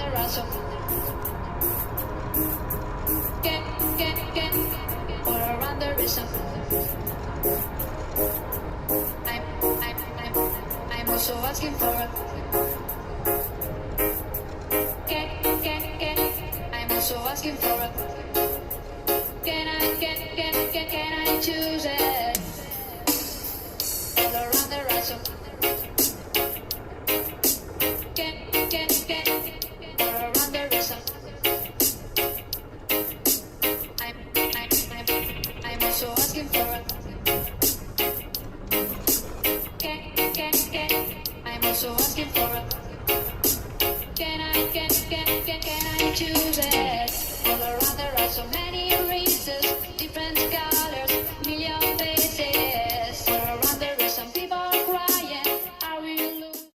the ride, get, all around the rhythm. I'm also asking for a get, I'm also asking for a can I choose it? All around the ride, get, all around the rhythm. I'm also asking for a I'm also asking for a can I choose it?